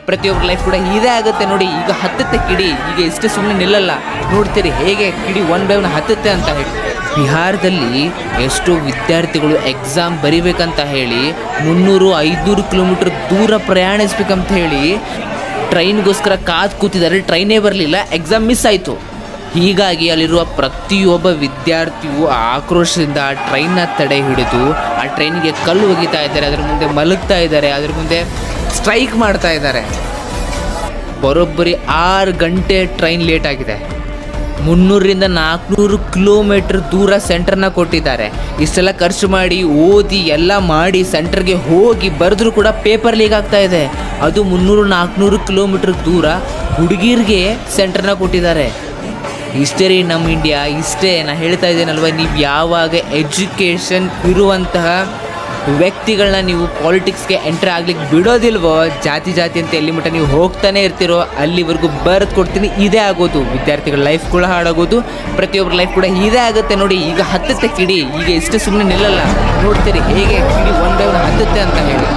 ಪ್ರತಿಯೊಬ್ಬರ ಲೈಫ್ ಕೂಡ ಇದೇ ಆಗುತ್ತೆ ನೋಡಿ. ಈಗ ಹತ್ತುತ್ತೆ ಕಿಡಿ, ಈಗ ಇಷ್ಟೇ ಸುಮ್ಮನೆ ನಿಲ್ಲಲ್ಲ. ನೋಡ್ತೀರಿ ಹೇಗೆ ಕಿಡಿ ಒನ್ ಬೈ ಒನ್ ಹತ್ತುತ್ತೆ ಅಂತ ಹೇಳಿ. ಬಿಹಾರದಲ್ಲಿ ಎಷ್ಟೋ ವಿದ್ಯಾರ್ಥಿಗಳು ಎಕ್ಸಾಮ್ ಬರಿಬೇಕಂತ ಹೇಳಿ 300-500 ಕಿಲೋಮೀಟರ್ ದೂರ ಪ್ರಯಾಣಿಸ್ಬೇಕಂತ ಹೇಳಿ ಟ್ರೈನ್ಗೋಸ್ಕರ ಕಾದು ಕೂತಿದ್ದಾರೆ. ಟ್ರೈನೇ ಬರಲಿಲ್ಲ, ಎಕ್ಸಾಮ್ ಮಿಸ್ ಆಯಿತು. ಹೀಗಾಗಿ ಅಲ್ಲಿರುವ ಪ್ರತಿಯೊಬ್ಬ ವಿದ್ಯಾರ್ಥಿಯು ಆಕ್ರೋಶದಿಂದ ಆ ಟ್ರೈನ್ನ ತಡೆ ಹಿಡಿದು ಆ ಟ್ರೈನಿಗೆ ಕಲ್ಲು ಒಗಿತಾ ಇದ್ದಾರೆ, ಅದರ ಮುಂದೆ ಮಲಗ್ತಾ ಇದ್ದಾರೆ, ಅದರ ಮುಂದೆ ಸ್ಟ್ರೈಕ್ ಮಾಡ್ತಾ ಇದ್ದಾರೆ. ಬರೋಬ್ಬರಿ 6 ಗಂಟೆ ಟ್ರೈನ್ ಲೇಟ್ ಆಗಿದೆ. 300-400 ಕಿಲೋಮೀಟರ್ ದೂರ ಸೆಂಟರ್ನ ಕೊಟ್ಟಿದ್ದಾರೆ. ಇಷ್ಟೆಲ್ಲ ಖರ್ಚು ಮಾಡಿ ಓದಿ ಎಲ್ಲ ಮಾಡಿ ಸೆಂಟರ್ಗೆ ಹೋಗಿ ಬರೆದ್ರೂ ಕೂಡ ಪೇಪರ್ ಲೀಕ್ ಆಗ್ತಾ ಇದೆ. ಅದು 300-400 ಕಿಲೋಮೀಟರ್ ದೂರ ಹುಡುಗಿರಿಗೆ ಸೆಂಟರ್ನ ಕೊಟ್ಟಿದ್ದಾರೆ. ಇಷ್ಟೇ ರೀ ನಮ್ಮ ಇಂಡಿಯಾ. ಇಷ್ಟೇ ನಾನು ಹೇಳ್ತಾ ಇದ್ದೇನಲ್ವ, ನೀವು ಯಾವಾಗ ಎಜುಕೇಷನ್ ಇರುವಂತಹ ವ್ಯಕ್ತಿಗಳನ್ನ ನೀವು ಪಾಲಿಟಿಕ್ಸ್ಗೆ ಎಂಟ್ರ್ ಆಗ್ಲಿಕ್ಕೆ ಬಿಡೋದಿಲ್ವೋ, ಜಾತಿ ಅಂತ ಎಲ್ಲಿ ಮಟ್ಟ ನೀವು ಹೋಗ್ತಾನೆ ಇರ್ತೀರೋ ಅಲ್ಲಿವರೆಗೂ ಬರೆದು ಕೊಡ್ತೀನಿ. ಇದೇ ಆಗೋದು, ವಿದ್ಯಾರ್ಥಿಗಳ ಲೈಫ್ ಕೂಡ ಹಾಳಾಗೋದು, ಪ್ರತಿಯೊಬ್ಬರ ಲೈಫ್ ಕೂಡ ಇದೇ ಆಗುತ್ತೆ ನೋಡಿ. ಈಗ ಹತ್ತುತ್ತೆ ಕಿಡಿ, ಈಗ ಇಷ್ಟೇ ಸುಮ್ಮನೆ ನಿಲ್ಲಲ್ಲ. ನೋಡ್ತೀರಿ ಹೇಗೆ ಕಿಡಿ ಒನ್ ಬೈ ಒನ್ ಹತ್ತುತ್ತೆ ಅಂತ ಹೇಳಿ.